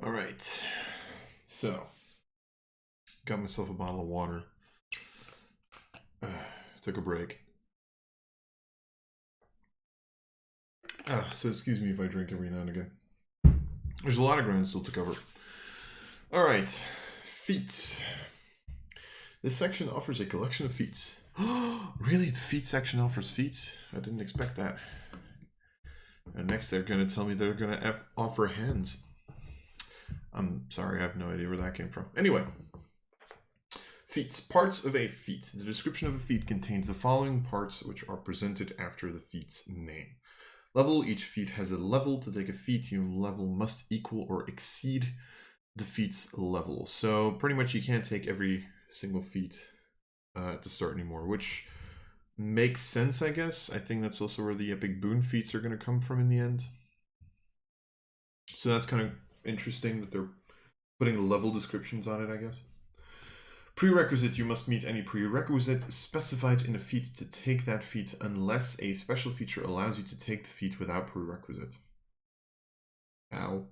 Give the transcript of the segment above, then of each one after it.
All right, so got myself a bottle of water. Took a break. So excuse me if I drink every now and again. There's a lot of ground still to cover. All right, feats. This section offers a collection of feats. Really? The feat section offers feats? I didn't expect that. And next they're going to tell me they're going to offer hands. I'm sorry, I have no idea where that came from. Anyway, feats. Parts of a feat. The description of a feat contains the following parts which are presented after the feat's name. Level. Each feat has a level. To take a feat, your level must equal or exceed the feat's level. So pretty much you can't take every single feat to start anymore, which makes sense, I guess. I think that's also where the epic boon feats are going to come from in the end. So that's kind of interesting that they're putting level descriptions on it, I guess. Prerequisite. You must meet any prerequisite specified in a feat to take that feat unless a special feature allows you to take the feat without prerequisite. Ow.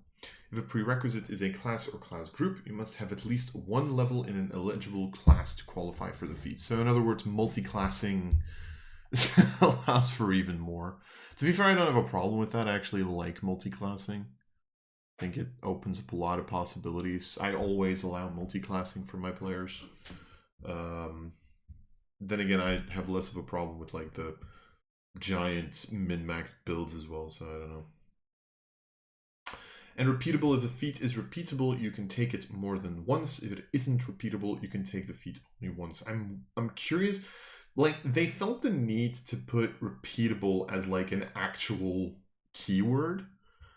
If a prerequisite is a class or class group, you must have at least one level in an eligible class to qualify for the feat. So in other words, multi-classing allows for even more. To be fair, I don't have a problem with that. I actually like multi-classing. I think it opens up a lot of possibilities. I always allow multi-classing for my players. Then again, I have less of a problem with like the giant min-max builds as well, so I don't know. And repeatable. If a feat is repeatable, you can take it more than once. If it isn't repeatable, you can take the feat only once. I'm curious, like they felt the need to put repeatable as like an actual keyword.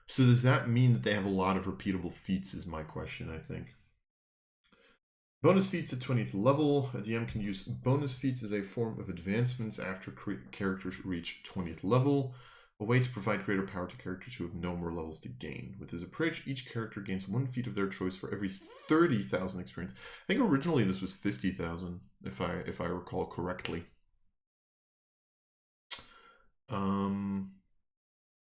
So does that mean that they have a lot of repeatable feats is my question, I think. Bonus feats at 20th level. A DM can use bonus feats as a form of advancements after characters reach 20th level. A way to provide greater power to characters who have no more levels to gain. With this approach, each character gains one feat of their choice for every 30,000 experience. I think originally this was 50,000, if I recall correctly.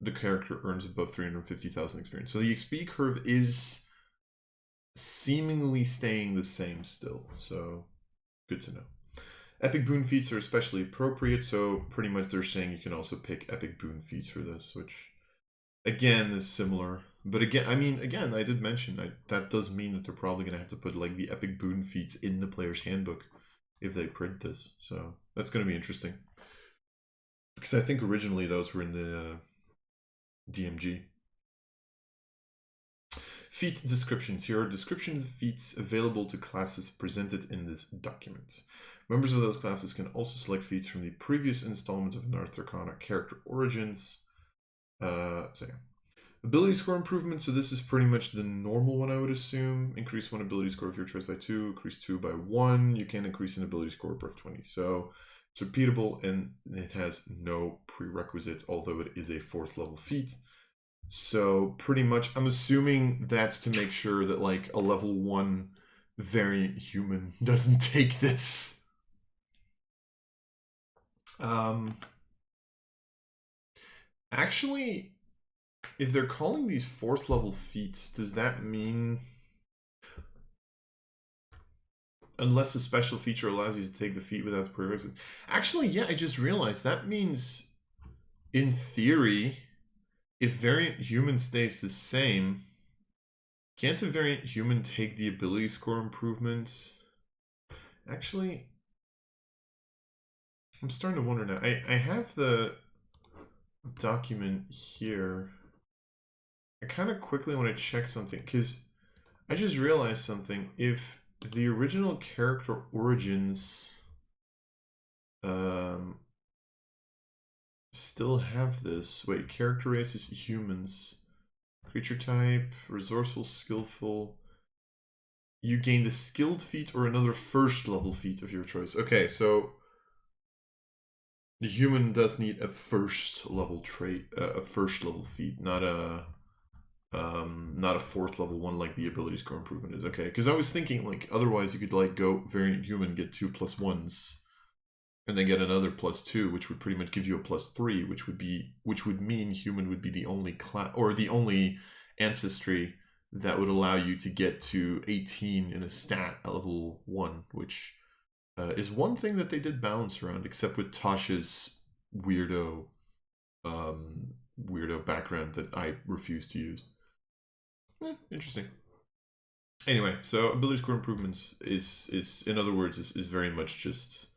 The character earns above 350,000 experience. So the XP curve is seemingly staying the same still. So good to know. Epic boon feats are especially appropriate, so pretty much they're saying you can also pick epic boon feats for this, which again is similar. But again, I mean, again, I did mention that does mean that they're probably going to have to put like the epic boon feats in the player's handbook if they print this. So that's going to be interesting. Because I think originally those were in the DMG. Feat descriptions. Here are descriptions of feats available to classes presented in this document. Members of those classes can also select feats from the previous installment of North Arcana Character Origins. Ability score improvement. So this is pretty much the normal one, I would assume. Increase one ability score of your choice by 2. Increase 2 by 1. You can increase an ability score above 20. So it's repeatable and it has no prerequisite, although it is a 4th level feat. So pretty much, I'm assuming that's to make sure that like a level 1 variant human doesn't take this. Actually, if they're calling these 4th level feats, does that mean unless a special feature allows you to take the feat without the prerequisite? Actually, yeah, I just realized that means in theory, if variant human stays the same, can't a variant human take the ability score improvements? Actually, I'm starting to wonder now. I have the document here. I kind of quickly want to check something because I just realized something. If the original character origins still have this. Wait, character race is humans. Creature type, resourceful, skillful. You gain the skilled feat or another 1st level feat of your choice. Okay, so the human does need a 1st level trait, a 1st level feat, not a 4th level one like the ability score improvement is. Okay, because I was thinking like otherwise you could like go variant human, get 2 +1s, and then get another +2, which would pretty much give you a +3, which would mean human would be the only class or the only ancestry that would allow you to get to 18 in a stat at level 1, which is one thing that they did balance around, except with Tasha's weirdo background that I refuse to use. Interesting. Anyway, so ability score improvements is in other words is very much just,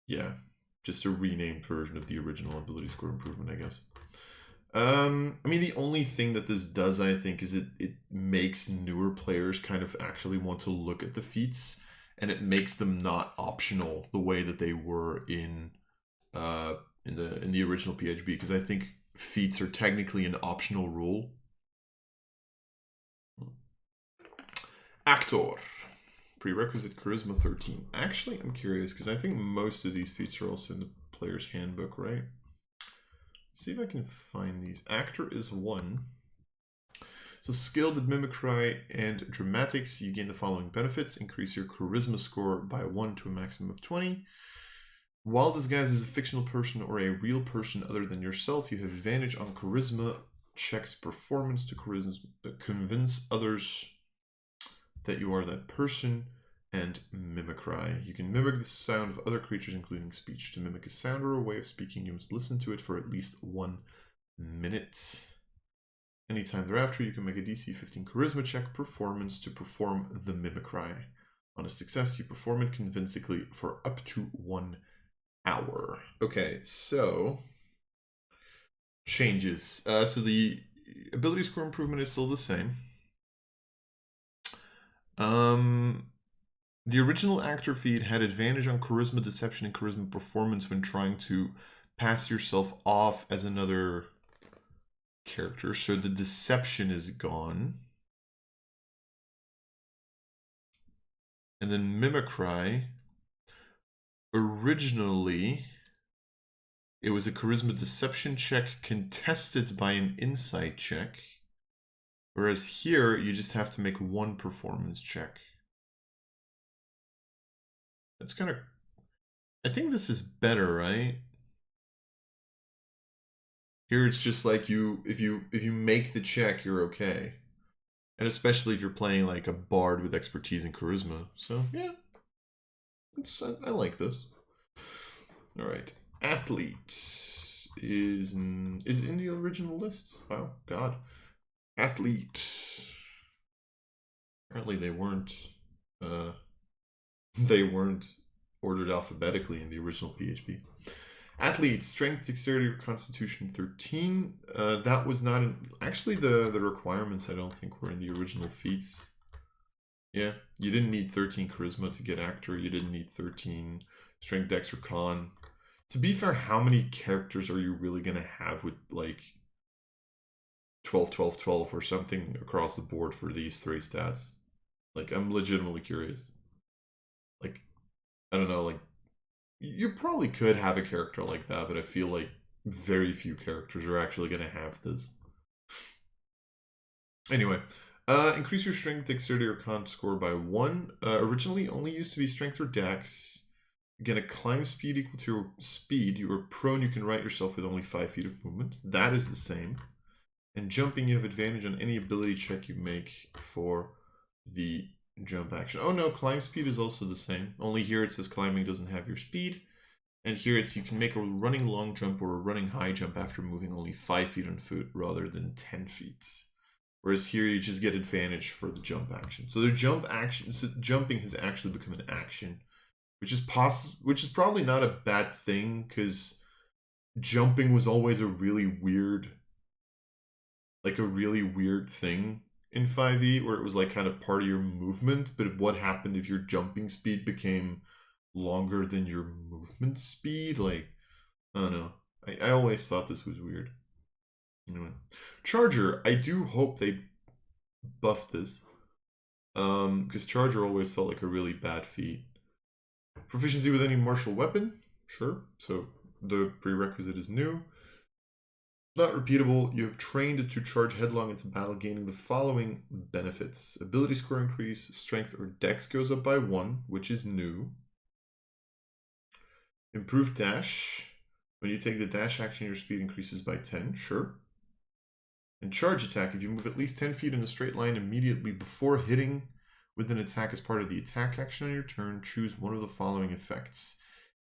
yeah, just a renamed version of the original ability score improvement, I guess. I mean, the only thing that this does, I think, is it makes newer players kind of actually want to look at the feats, and it makes them not optional the way that they were in the original PHB, because I think feats are technically an optional rule. Actor. Prerequisite Charisma 13. Actually, I'm curious, because I think most of these feats are also in the player's handbook, right? Let's see if I can find these. Actor is 1. So skilled at Mimicry and Dramatics, you gain the following benefits. Increase your Charisma score by 1 to a maximum of 20. While disguised as a fictional person or a real person other than yourself, you have advantage on Charisma checks performance to convince others that you are that person. And Mimicry. You can mimic the sound of other creatures, including speech. To mimic a sound or a way of speaking, you must listen to it for at least 1 minute. Anytime thereafter, you can make a DC 15 Charisma check performance to perform the Mimicry. On a success, you perform it convincingly for up to 1 hour. Okay, so changes. So the ability score improvement is still the same. The original actor feat had advantage on Charisma Deception and Charisma Performance when trying to pass yourself off as another character. So the Deception is gone. And then Mimicry, originally, it was a Charisma Deception check contested by an Insight check. Whereas here, you just have to make 1 performance check. That's kind of... I think this is better, right? Here it's just like if you make the check, you're okay. And especially if you're playing like a bard with expertise in charisma. So yeah, I like this. All right, athlete is in the original list. Wow, God, athlete. Apparently they weren't ordered alphabetically in the original PHP. Athlete, strength, dexterity, or constitution 13. That was not in... Actually, the requirements, I don't think, were in the original feats. Yeah, you didn't need 13 charisma to get actor. You didn't need 13 strength, dex, or con. To be fair, how many characters are you really going to have with, like, 12, 12, 12 or something across the board for these 3 stats? Like, I'm legitimately curious. Like, I don't know, like, you probably could have a character like that, but I feel like very few characters are actually going to have this. Anyway, increase your strength, dexterity, or con score by 1. Originally only used to be strength or dex. Again, a climb speed equal to your speed. You are prone, you can right yourself with only 5 feet of movement. That is the same. And jumping, you have advantage on any ability check you make for the jump action. Oh no, climb speed is also the same. Only here it says climbing doesn't have your speed. And here it's you can make a running long jump or a running high jump after moving only 5 feet on foot rather than 10 feet. Whereas here you just get advantage for the jump action. So the jump action, so jumping has actually become an action, which is probably not a bad thing, because jumping was always a really weird thing in 5e, where it was like kind of part of your movement. But what happened if your jumping speed became longer than your movement speed? Like, I don't know. I always thought this was weird. Anyway, Charger, I do hope they buff this, because Charger always felt like a really bad feat. Proficiency with any martial weapon, sure. So the prerequisite is new. Not repeatable. You have trained to charge headlong into battle, gaining the following benefits. Ability score increase, strength or dex goes up by 1, which is new. Improved dash. When you take the dash action, your speed increases by 10, sure. And charge attack, if you move at least 10 feet in a straight line immediately before hitting with an attack as part of the attack action on your turn, choose one of the following effects.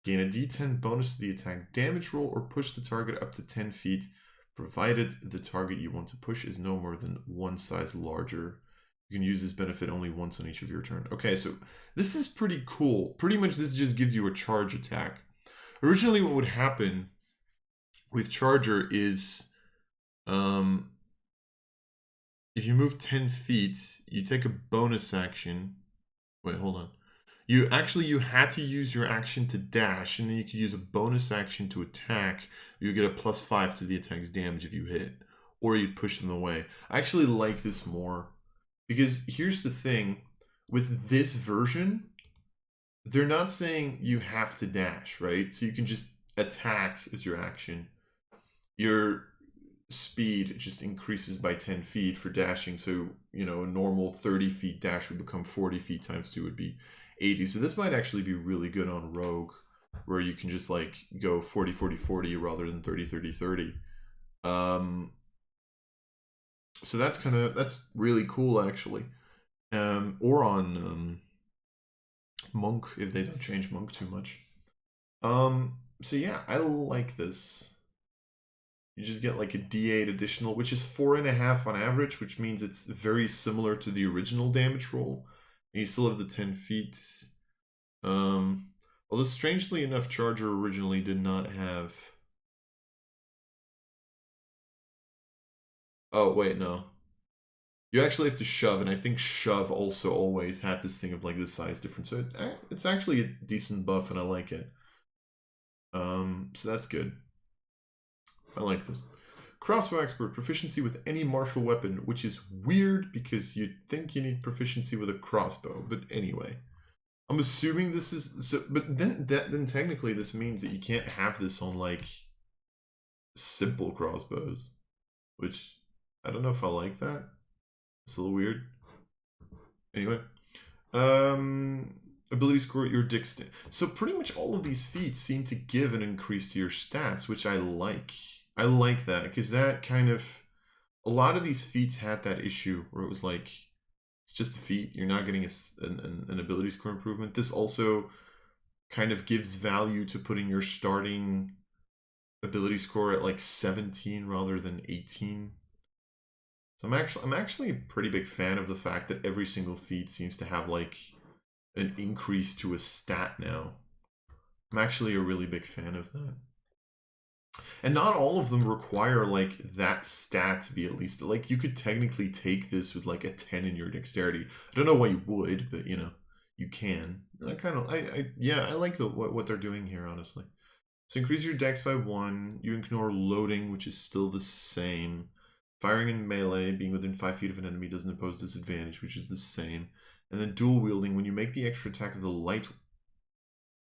Gain a d10 bonus to the attack damage roll or push the target up to 10 feet, provided the target you want to push is no more than one size larger. You can use this benefit only once on each of your turn. Okay, so this is pretty cool. Pretty much this just gives you a charge attack. Originally what would happen with Charger is if you move 10 feet, you take a bonus action. Wait, hold on. You had to use your action to dash, and then you could use a bonus action to attack. You get a +5 to the attack's damage if you hit, or you'd push them away. I actually like this more, because here's the thing. With this version, they're not saying you have to dash, right? So you can just attack as your action. Your speed just increases by 10 feet for dashing, so a normal 30 feet dash would become 40 feet times 2 would be 80. So this might actually be really good on Rogue, where you can just like go 40 40 40 rather than 30 30 30. So that's really cool actually. Or on Monk, if they don't change Monk too much. So yeah, I like this. You just get like a D8 additional, which is 4.5 on average, which means it's very similar to the original damage roll. And you still have the 10 feet. Although strangely enough, Charger originally did not have... Oh, wait, no. You actually have to shove, and I think shove also always had this thing of like the size difference. So it's actually a decent buff, and I like it. So that's good. I like this. Crossbow expert, proficiency with any martial weapon, which is weird because you'd think you need proficiency with a crossbow. But anyway, I'm assuming this is so. But then technically this means that you can't have this on like simple crossbows, which I don't know if I like that. It's a little weird. Anyway, ability score your dexterity. So pretty much all of these feats seem to give an increase to your stats, which I like. I like that, because that kind of... A lot of these feats had that issue where it was like, it's just a feat, you're not getting an ability score improvement. This also kind of gives value to putting your starting ability score at like 17 rather than 18. So I'm actually a pretty big fan of the fact that every single feat seems to have like an increase to a stat now. I'm actually a really big fan of that. And not all of them require like that stat to be at least like you could technically take this with like a 10 in your dexterity. I don't know why you would, but you can. I like what they're doing here, honestly. So increase your dex by 1. You ignore loading, which is still the same. Firing in melee, being within 5 feet of an enemy doesn't impose disadvantage, which is the same. And then dual wielding, when you make the extra attack of the light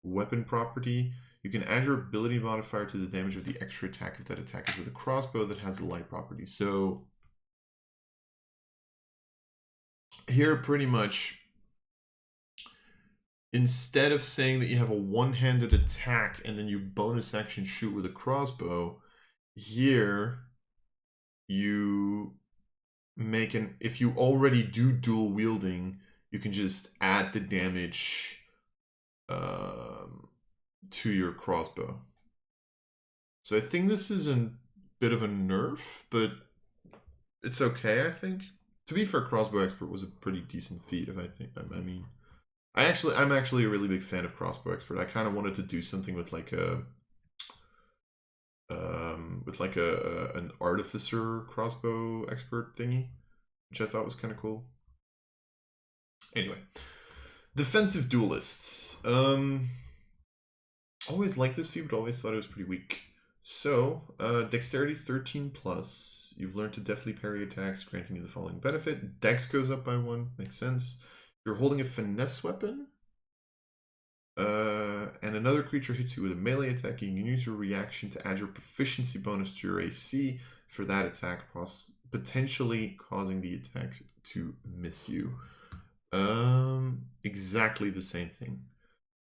weapon property, you can add your ability modifier to the damage of the extra attack if that attack is with a crossbow that has the light property. So here pretty much, instead of saying that you have a one-handed attack and then you bonus action shoot with a crossbow, here you make if you already do dual wielding, you can just add the damage to your crossbow. So I think this is a bit of a nerf, but it's okay, I think. To be fair, Crossbow Expert was a pretty decent feat, if I'm actually a really big fan of Crossbow Expert. I kind of wanted to do something with like an Artificer Crossbow Expert thingy, which I thought was kind of cool. Anyway, Defensive Duelists. Always liked this feat, but always thought it was pretty weak. So, Dexterity 13+. You've learned to deftly parry attacks, granting you the following benefit. Dex goes up by 1, makes sense. You're holding a finesse weapon, and another creature hits you with a melee attack. You can use your reaction to add your proficiency bonus to your AC for that attack, potentially causing the attacks to miss you. Exactly the same thing.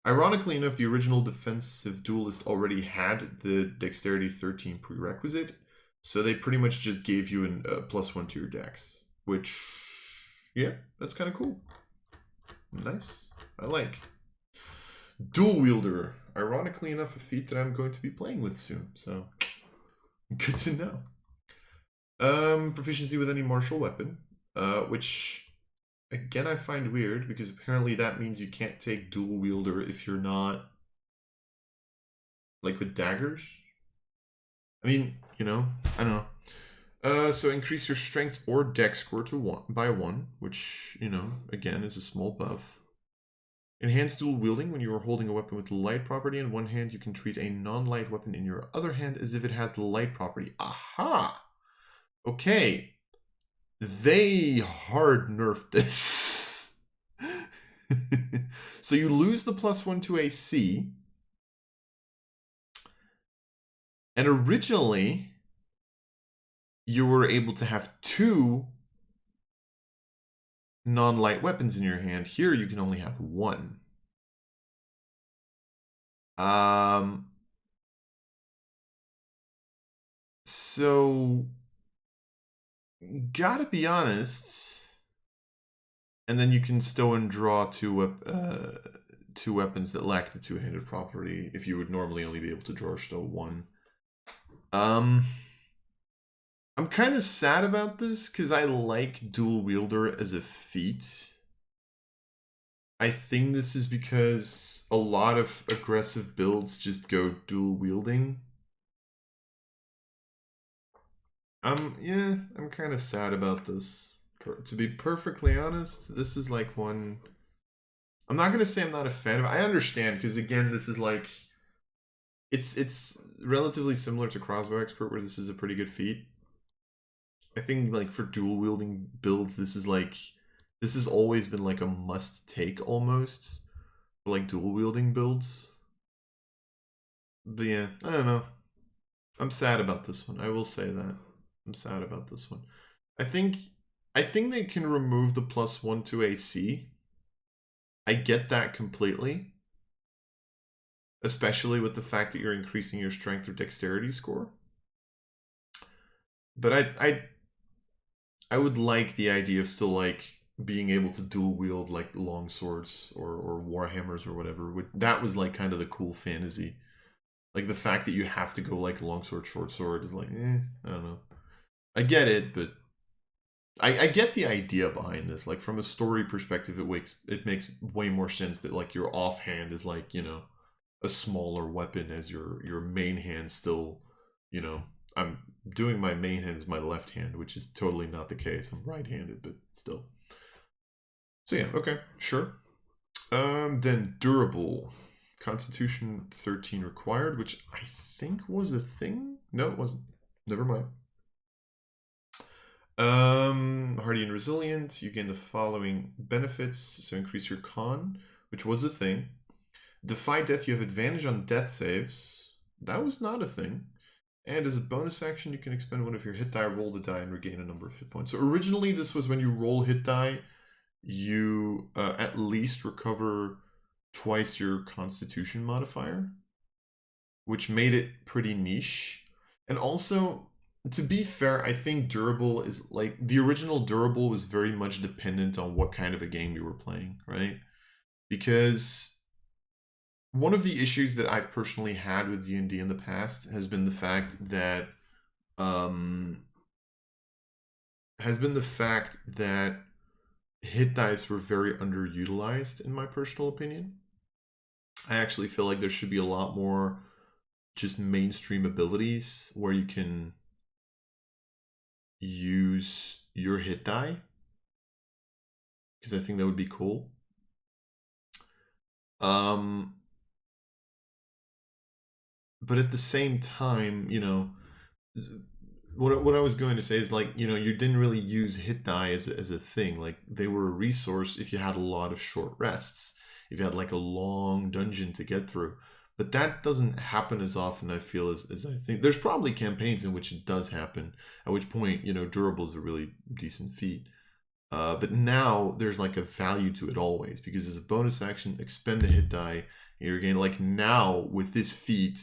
Ironically enough, the original Defensive Duelist already had the Dexterity 13 prerequisite, So they pretty much just gave you a +1 to your dex, which, yeah, that's kind of cool. Nice. I like. Dual Wielder. Ironically enough, a feat that I'm going to be playing with soon, so good to know. Proficiency with any martial weapon, which again I find weird because apparently that means you can't take Dual Wielder if you're not like with daggers. I mean, you know, I don't know. So increase your strength or dex score to 1 by 1, which, you know, again is a small buff. Enhance dual wielding. When you are holding a weapon with the light property in one hand, you can treat a non-light weapon in your other hand as if it had the light property. Aha! Okay. They hard nerfed this. So you lose the +1 to AC. And originally, you were able to have 2 non-light weapons in your hand. Here you can only have 1. So gotta be honest. And then you can stow and draw 2 weapons that lack the 2-handed property if you would normally only be able to draw or stow 1. I'm kind of sad about this because I like Dual Wielder as a feat. I think this is because a lot of aggressive builds just go dual wielding. Yeah, I'm kind of sad about this. To be perfectly honest, this is like one... I'm not going to say I'm not a fan of it. I understand, because again, this is like... It's relatively similar to Crossbow Expert, where this is a pretty good feat. I think like for dual wielding builds, this is like... This has always been like a must-take almost. For like dual wielding builds. But yeah, I don't know. I'm sad about this one. I will say that. I'm sad about this one. I think they can remove the +1 to AC. I get that completely. Especially with the fact that you're increasing your strength or dexterity score. But I would like the idea of still like being able to dual wield like long swords or warhammers or whatever. That was like kind of the cool fantasy. Like the fact that you have to go like long sword, short sword is like, I don't know. I get it, but I get the idea behind this. Like from a story perspective, it makes way more sense that like your offhand is like, you know, a smaller weapon as your main hand still, you know, I'm doing my main hand as my left hand, which is totally not the case. I'm right-handed, but still. So yeah, okay, sure. Then durable. Constitution 13 required, which I think was a thing. No, it wasn't. Never mind. Hearty and Resilience. You gain the following benefits. So increase your con, which was a thing. Defy death. You have advantage on death saves. That was not a thing. And as a bonus action, you can expend one of your hit die, roll the die, and regain a number of hit points. So originally, this was when you roll hit die, you at least recover twice your Constitution modifier, which made it pretty niche. And also, to be fair, I think durable is like the original durable was very much dependent on what kind of a game you were playing, right? Because one of the issues that I've personally had with D&D in the past has been the fact that hit dice were very underutilized in my personal opinion. I actually feel like there should be a lot more just mainstream abilities where you can use your hit die, because I think that would be cool. But at the same time, you know, what I was going to say is like, you know, you didn't really use hit die as a thing. Like they were a resource if you had a lot of short rests, if you had like a long dungeon to get through. But that doesn't happen as often, I feel, as I think. There's probably campaigns in which it does happen, at which point, you know, durable is a really decent feat. But now there's like a value to it always, because as a bonus action, expend a hit die, and you're getting like now with this feat,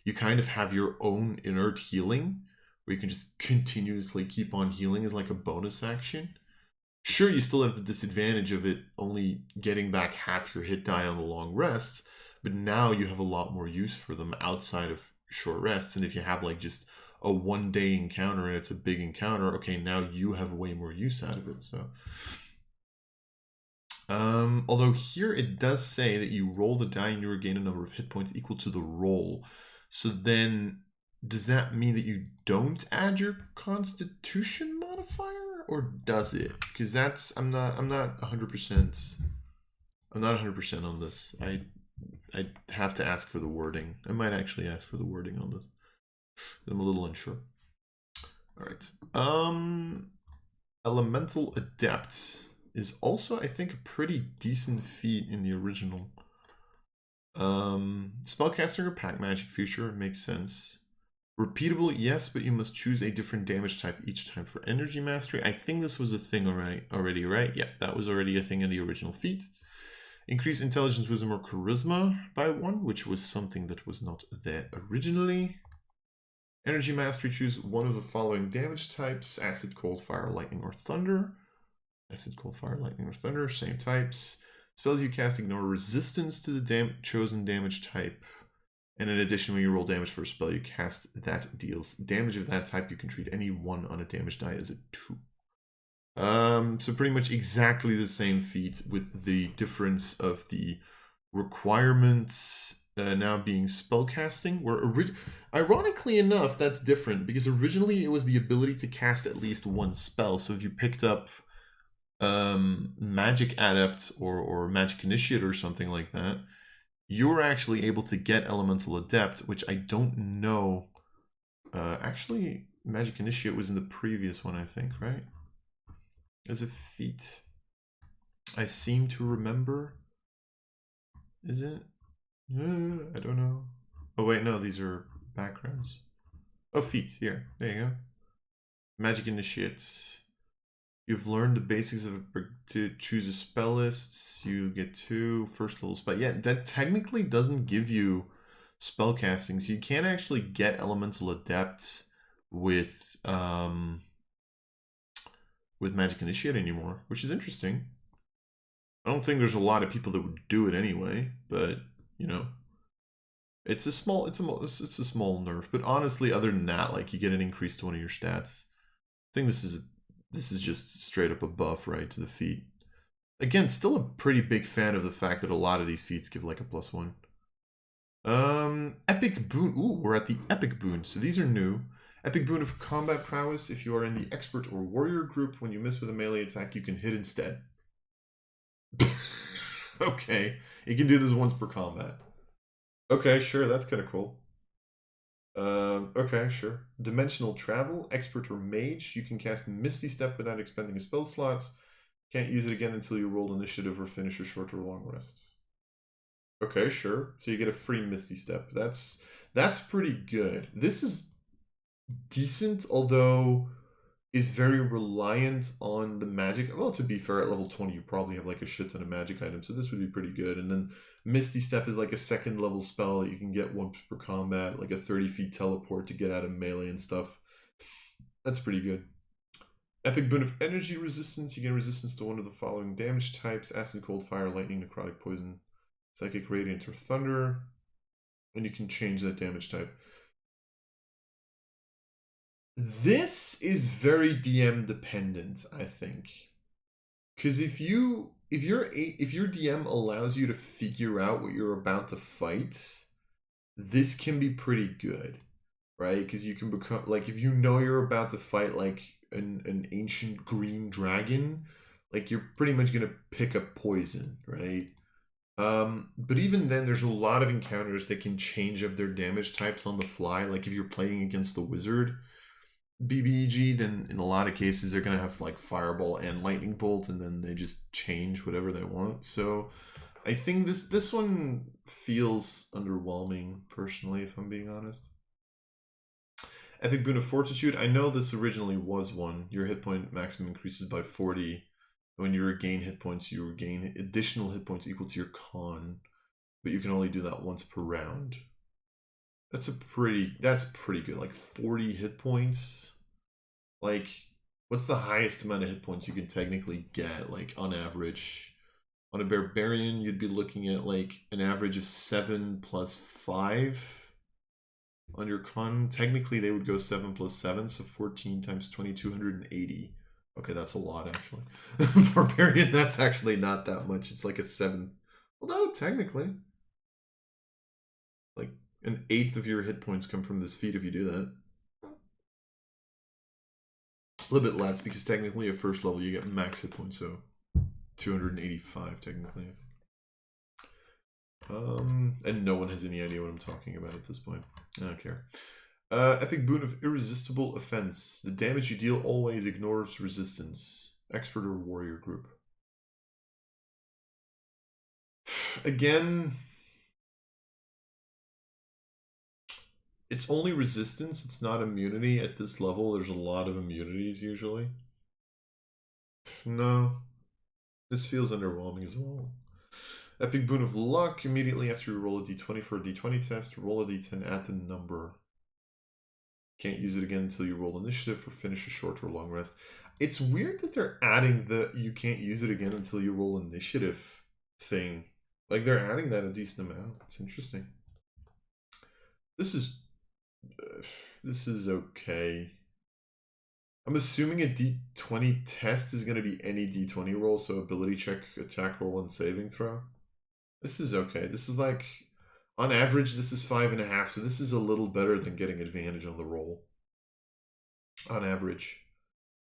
you kind of have your own inert healing, where you can just continuously keep on healing as like a bonus action. Sure, you still have the disadvantage of it only getting back half your hit die on the long rests, but now you have a lot more use for them outside of short rests. And if you have like just a 1 day encounter and it's a big encounter, okay, now you have way more use out of it. So although here it does say that you roll the die and you regain a number of hit points equal to the roll. So then does that mean that you don't add your constitution modifier, or does it? Because that's I'm not 100%. I'm not 100% on this. I have to ask for the wording. I might actually ask for the wording on this. I'm a little unsure. All right. Elemental Adept is also, I think, a pretty decent feat in the original. Spellcaster or pack magic feature makes sense. Repeatable, yes, but you must choose a different damage type each time for energy mastery. I think this was a thing already, right? Yeah, that was already a thing in the original feat. Increase intelligence, wisdom, or charisma by 1, which was something that was not there originally. Energy mastery, choose one of the following damage types: acid, cold, fire, lightning, or thunder. Acid, cold, fire, lightning, or thunder, same types. Spells you cast ignore resistance to the chosen damage type. And in addition, when you roll damage for a spell you cast that deals damage of that type, you can treat any 1 on a damage die as a 2. So pretty much exactly the same feat, with the difference of the requirements now being spellcasting, where ironically enough, that's different, because originally it was the ability to cast at least 1 spell. So if you picked up Magic Adept or Magic Initiate or something like that, you were actually able to get Elemental Adept, which I don't know. Actually, Magic Initiate was in the previous one, I think, right? As a feat. I seem to remember. Is it? I don't know. Oh wait, no, these are backgrounds. Oh, feats, here. There you go. Magic Initiates. You've learned the basics of to choose a spell list. You get 2 first level spell. Yeah, that technically doesn't give you spell casting, so you can't actually get Elemental Adept with Magic Initiate anymore, which is interesting. I don't think there's a lot of people that would do it anyway, but you know, it's a small nerf. But honestly, other than that, like, you get an increase to one of your stats. I think this is just straight up a buff, right, to the feat. Again, still a pretty big fan of the fact that a lot of these feats give like a +1. Epic Boon. Ooh, we're at the Epic Boon. So these are new. Epic Boon of Combat Prowess. If you are in the Expert or Warrior group, when you miss with a melee attack, you can hit instead. Okay. You can do this once per combat. Okay, sure. That's kind of cool. Okay, sure. Dimensional Travel. Expert or Mage. You can cast Misty Step without expending a spell slots. Can't use it again until you roll initiative or finish a short or long rest. Okay, sure. So you get a free Misty Step. That's pretty good. This is decent, although is very reliant on the magic. Well, to be fair, at level 20 you probably have like a shit ton of magic items, so this would be pretty good. And then Misty Step is like a 2nd level spell that you can get once per combat, like a 30 feet teleport to get out of melee and stuff. That's pretty good. Epic Boon of Energy Resistance. You get resistance to one of the following damage types: acid, cold, fire, lightning, necrotic, poison, psychic, radiant, or thunder. And you can change that damage type. This is very DM dependent, I think. Because if your DM allows you to figure out what you're about to fight, this can be pretty good, right? Because you can become, like, if you know you're about to fight like an ancient green dragon, like, you're pretty much gonna pick up poison, right? But even then, there's a lot of encounters that can change up their damage types on the fly. Like if you're playing against the wizard BBEG, then in a lot of cases they're gonna have like fireball and lightning bolt, and then they just change whatever they want. So I think this one feels underwhelming personally, if I'm being honest. Epic Boon of Fortitude. I know this originally was one. Your hit point maximum increases by 40. When you regain hit points, you regain additional hit points equal to your con, but you can only do that once per round. That's pretty good. Like 40 hit points. Like, what's the highest amount of hit points you can technically get, like, on average? On a barbarian, you'd be looking at, like, an average of 7 plus 5. On your con, technically they would go 7 plus 7, so 14 times 20, 280. Okay, that's a lot, actually. Barbarian, that's actually not that much. It's like a 7. Although, technically, like, an eighth of your hit points come from this feat if you do that. A little bit less, because technically at first level you get max hit points, so 285 technically. And no one has any idea what I'm talking about at this point. I don't care. Epic boon of irresistible offense. The damage you deal always ignores resistance. Expert or warrior group. Again, it's only resistance. It's not immunity at this level. There's a lot of immunities usually. No. This feels underwhelming as well. Epic boon of luck. Immediately after you roll a d20 for a d20 test, roll a d10 at the number. Can't use it again until you roll initiative or finish a short or long rest. It's weird that they're adding the you can't use it again until you roll initiative thing. Like, they're adding that a decent amount. It's interesting. This is okay. I'm assuming a d20 test is going to be any d20 roll, so ability check, attack roll, and saving throw. This is okay. This is like, on average, this is 5.5, so this is a little better than getting advantage on the roll. On average.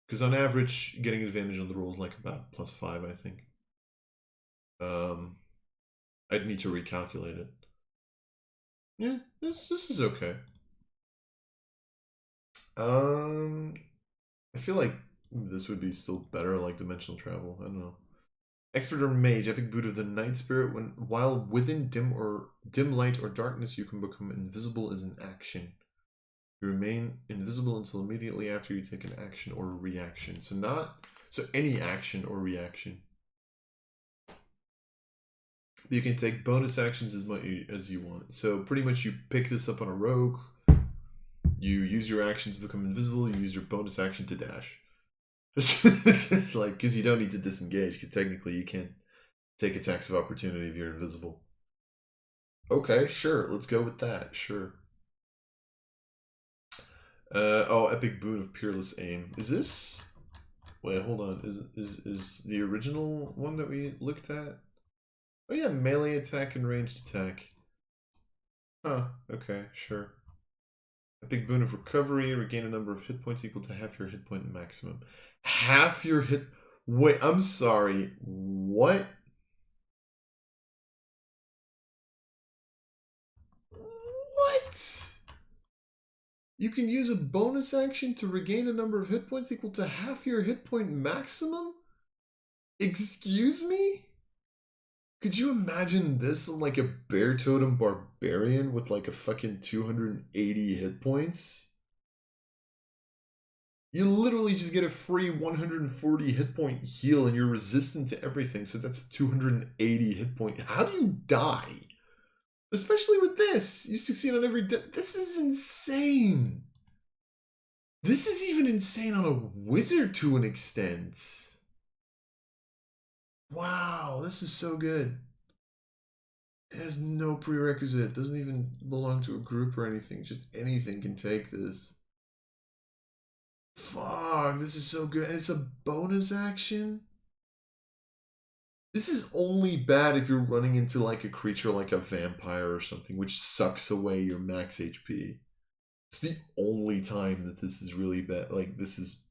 Because on average, getting advantage on the roll is like about +5, I think. I'd need to recalculate it. Yeah, this is okay. I feel like this would be still better, like dimensional travel. I don't know. Expert or mage, epic boot of the night spirit. While within dim light or darkness, you can become invisible as an action. You remain invisible until immediately after you take an action or reaction. So any action or reaction. You can take bonus actions as much as you want. So pretty much you pick this up on a rogue. You use your action to become invisible. You use your bonus action to dash. It's like, because you don't need to disengage, because technically you can't take attacks of opportunity if you're invisible. Okay, sure. Let's go with that. Sure. Oh, epic boon of peerless aim. Is this? Wait, hold on. Is the original one that we looked at? Oh yeah, melee attack and ranged attack. Huh. Okay, sure. Epic boon of recovery. Regain a number of hit points equal to half your hit point maximum. Half your hit. Wait, I'm sorry. What? What? You can use a bonus action to regain a number of hit points equal to half your hit point maximum? Excuse me? Could you imagine this on like a bear totem barbarian with like a fucking 280 hit points? You literally just get a free 140 hit point heal and you're resistant to everything, so that's 280 hit point. How do you die? Especially with this. You succeed on every this is insane. This is even insane on a wizard to an extent. Wow, this is so good. It has no prerequisite. It doesn't even belong to a group or anything. Just anything can take this. Fuck, this is so good. And it's a bonus action? This is only bad if you're running into like a creature like a vampire or something, which sucks away your max HP. It's the only time that this is really bad. Like, this is...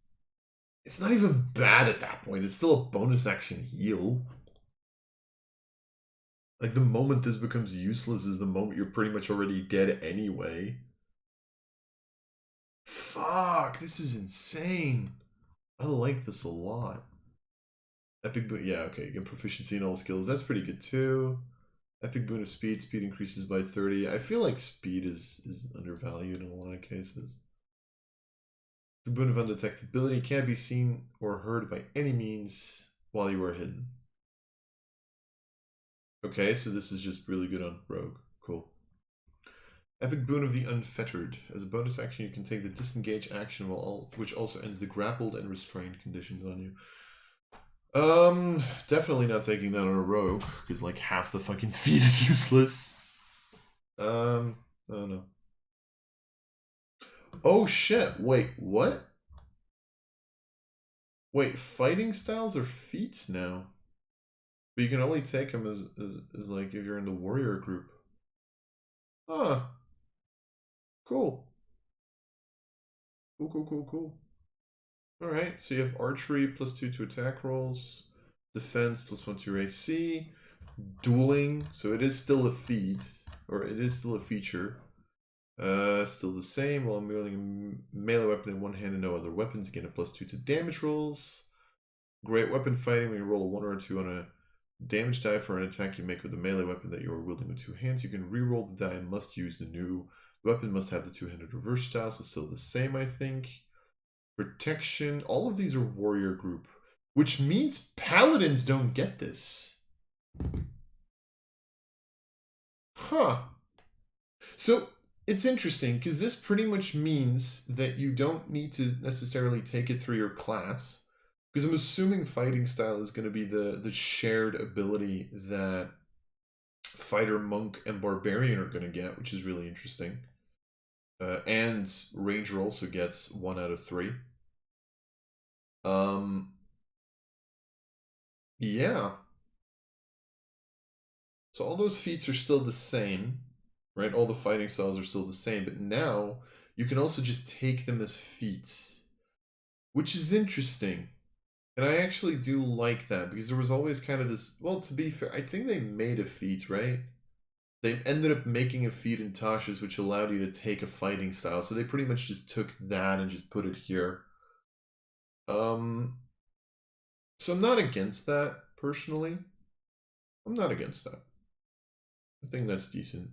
It's not even bad at that point. It's still a bonus action heal. Like, the moment this becomes useless is the moment you're pretty much already dead anyway. Fuck, this is insane. I like this a lot. Epic boon, yeah, okay, get proficiency in all skills. That's pretty good too. Epic boon of speed. Speed increases by 30. I feel like speed is undervalued in a lot of cases. The boon of undetectability can't be seen or heard by any means while you are hidden. Okay, so this is just really good on rogue. Cool. Epic Boon of the Unfettered. As a bonus action, you can take the disengage action, which also ends the grappled and restrained conditions on you. Definitely not taking that on a rogue, because like half the fucking feat is useless. I don't know. Oh shit, wait, what? Wait, fighting styles are feats now. But you can only take them as like if you're in the warrior group. Huh. Cool. Cool. Alright, so you have archery +2 to attack rolls, defense +1 to your AC, dueling, so it is still a feat, or it is still a feature. Still the same, while I'm wielding a melee weapon in one hand and no other weapons, again a +2 to damage rolls. Great weapon fighting, when you roll a 1 or a 2 on a damage die for an attack you make with a melee weapon that you are wielding with 2 hands, you can re-roll the die and must use the new weapon, must have the two-handed reverse style, so still the same, I think. Protection, all of these are warrior group, which means paladins don't get this. Huh. So it's interesting, because this pretty much means that you don't need to necessarily take it through your class. Because I'm assuming fighting style is going to be the shared ability that fighter, monk, and barbarian are going to get, which is really interesting. And ranger also gets 1 out of 3. Yeah. So all those feats are still the same, right? All the fighting styles are still the same, but now you can also just take them as feats, which is interesting. And I actually do like that, because there was always kind of this, well, to be fair, I think they made a feat, right? They ended up making a feat in Tasha's which allowed you to take a fighting style, so they pretty much just took that and just put it here. So I'm not against that, personally. I'm not against that. I think that's decent.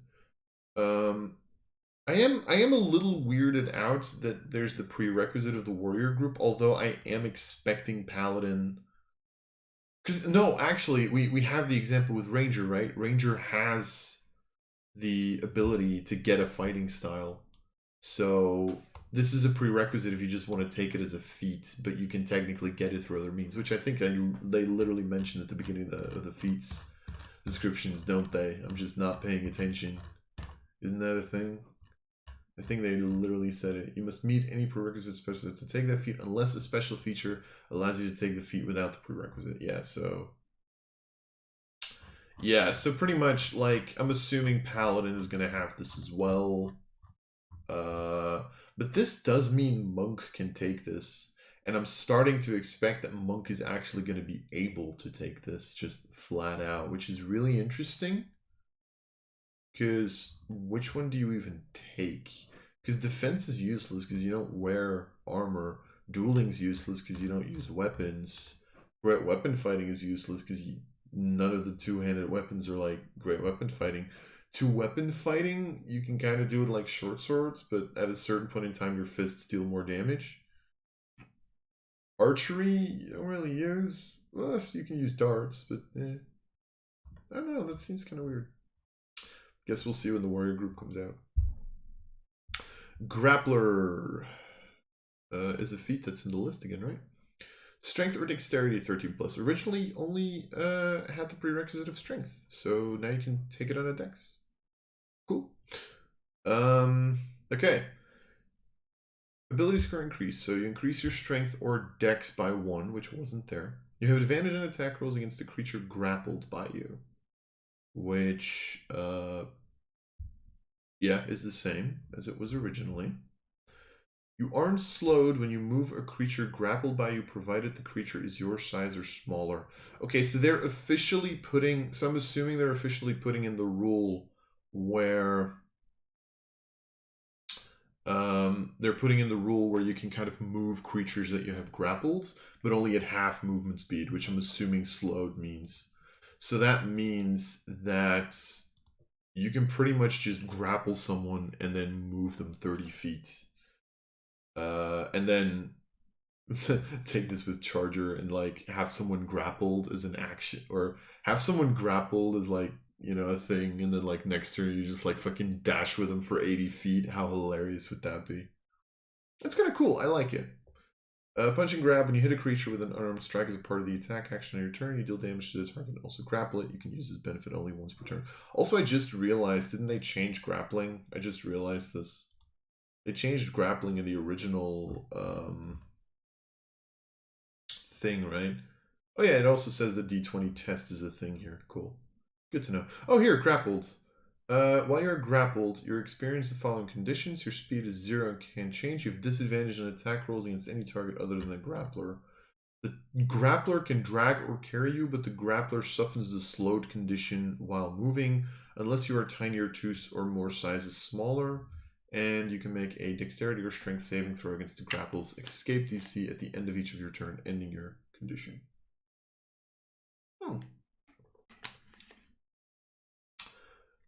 I am a little weirded out that there's the prerequisite of the warrior group, although I am expecting paladin. Because no, actually, we have the example with ranger, right? Ranger has the ability to get a fighting style, so this is a prerequisite if you just want to take it as a feat, but you can technically get it through other means, which I think they literally mentioned at the beginning of the feats descriptions, don't they? I'm just not paying attention. Isn't that a thing? I think they literally said it. You must meet any prerequisite special to take that feat unless a special feature allows you to take the feat without the prerequisite. Yeah, so pretty much, like, I'm assuming Paladin is going to have this as well. But this does mean Monk can take this. And I'm starting to expect that Monk is actually going to be able to take this just flat out, which is really interesting. Because which one do you even take? Because defense is useless because you don't wear armor. Dueling's useless because you don't use weapons. Great weapon fighting is useless because none of the two-handed weapons are like great weapon fighting. Two-weapon fighting, you can kind of do it like short swords, but at a certain point in time, your fists deal more damage. Archery, you don't really use. Well, you can use darts, but I don't know. That seems kind of weird. Guess we'll see when the warrior group comes out. Grappler is a feat that's in the list again, right? Strength or dexterity 13+. Originally only had the prerequisite of strength, so now you can take it on a dex. Cool. Okay. Ability score increase, so you increase your strength or dex by 1, which wasn't there. You have advantage on attack rolls against a creature grappled by you, which is the same as it was originally. You aren't slowed when you move a creature grappled by you, provided the creature is your size or smaller. Okay, so they're officially putting, so I'm assuming they're officially putting in the rule where they're putting in the rule where you can kind of move creatures that you have grappled, but only at half movement speed, which I'm assuming slowed means. So that means that you can pretty much just grapple someone and then move them 30 feet. And then take this with Charger and like have someone grappled as an action, or have someone grappled as like you know, a thing, and then like next turn you just like fucking dash with them for 80 feet. How hilarious would that be? That's kind of cool. I like it. Punch and grab. When you hit a creature with an unarmed strike as a part of the attack action on your turn, you deal damage to the target. Also grapple it. You can use this benefit only once per turn. Also, I just realized, didn't they change grappling? I just realized this. They changed grappling in the original thing, right? Oh yeah, it also says the D20 test is a thing here. Cool. Good to know. Oh, here, grappled. While you're grappled, you experience the following conditions. Your speed is 0 and can change. You have disadvantage on attack rolls against any target other than the grappler. The grappler can drag or carry you, but the grappler softens the slowed condition while moving, unless you are tiny or 2 or more sizes smaller. And you can make a dexterity or strength saving throw against the grapple's escape DC at the end of each of your turn, ending your condition.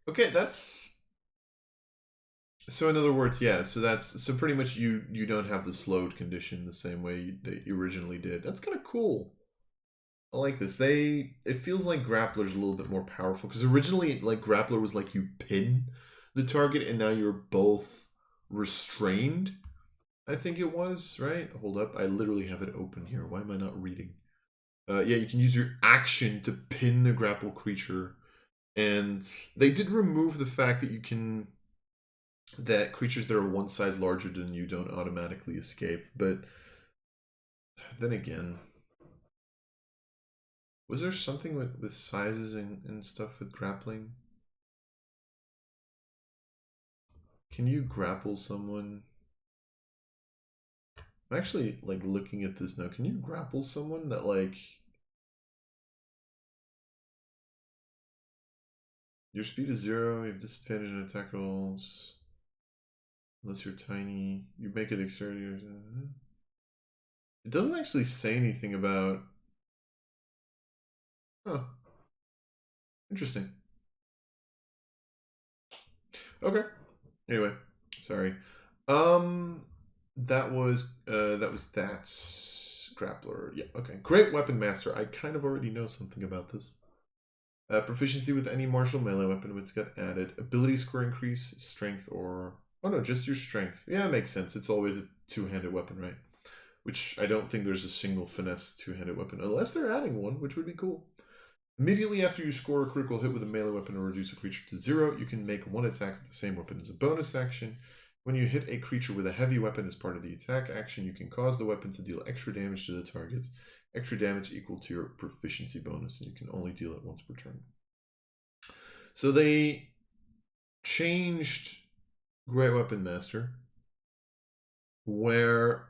Okay, that's... So in other words, yeah, so pretty much you don't have the slowed condition the same way that you originally did. That's kind of cool. I like this. It feels like Grappler's a little bit more powerful, because originally like Grappler was like you pin the target and now you're both restrained. I think it was, right? Hold up, I literally have it open here. Why am I not reading? Yeah, you can use your action to pin the grapple creature. And they did remove the fact that that creatures that are one size larger than you don't automatically escape. But then again, was there something with sizes and stuff with grappling? Can you grapple someone? I'm actually like looking at this now. Can you grapple someone that like... Your speed is 0, you have disadvantage on attack rolls. Unless you're tiny. You make it dexterity. It doesn't actually say anything about... Huh. Interesting. Okay. Anyway, sorry. That was Grappler. Yeah, okay. Great Weapon Master. I kind of already know something about this. Proficiency with any martial melee weapon which got added. Ability score increase, strength or... Oh no, just your strength. Yeah, it makes sense. It's always a two-handed weapon, right? Which I don't think there's a single finesse two-handed weapon, unless they're adding one, which would be cool. Immediately after you score a critical hit with a melee weapon or reduce a creature to 0, you can make one attack with the same weapon as a bonus action. When you hit a creature with a heavy weapon as part of the attack action, you can cause the weapon to deal extra damage to the targets. Extra damage equal to your proficiency bonus, and you can only deal it once per turn. So they changed Great Weapon Master, where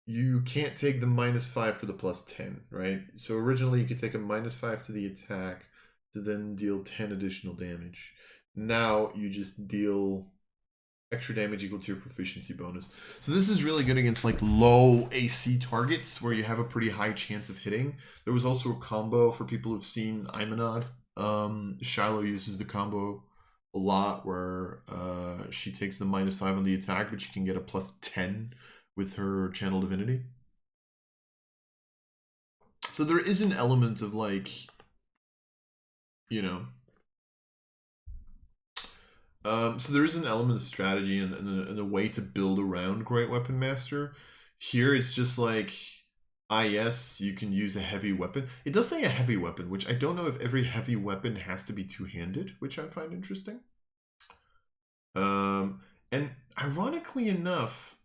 you can't take the -5 for the +10, right? So originally you could take a -5 to the attack to then deal 10 additional damage. Now you just deal extra damage equal to your proficiency bonus. So this is really good against like low AC targets where you have a pretty high chance of hitting. There was also a combo for people who've seen Imanod. Shiloh uses the combo a lot where she takes the -5 on the attack, but she can get a +10 with her Channel Divinity. So there is an element of like, you know, so there is an element of strategy and a way to build around Great Weapon Master. Here it's just like, yes, you can use a heavy weapon. It does say a heavy weapon, which I don't know if every heavy weapon has to be two-handed, which I find interesting. And ironically enough,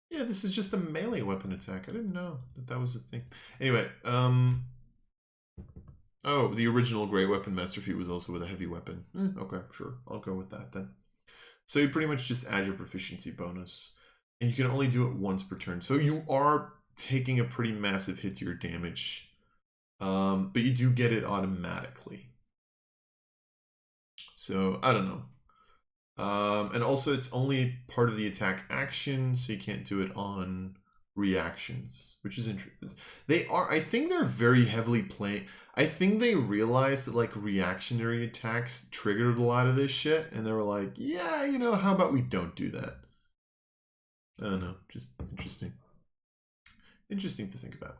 yeah, this is just a melee weapon attack. I didn't know that was a thing. Anyway, oh, the original Great Weapon Master Feat was also with a heavy weapon. Okay, sure. I'll go with that then. So you pretty much just add your proficiency bonus. And you can only do it once per turn. So you are taking a pretty massive hit to your damage. But you do get it automatically. So, I don't know. And also it's only part of the attack action, so you can't do it on reactions, which is interesting. I think they're very heavily playing. I think they realized that like reactionary attacks triggered a lot of this shit, and they were like, yeah, you know, how about we don't do that? I don't know, just interesting. Interesting to think about.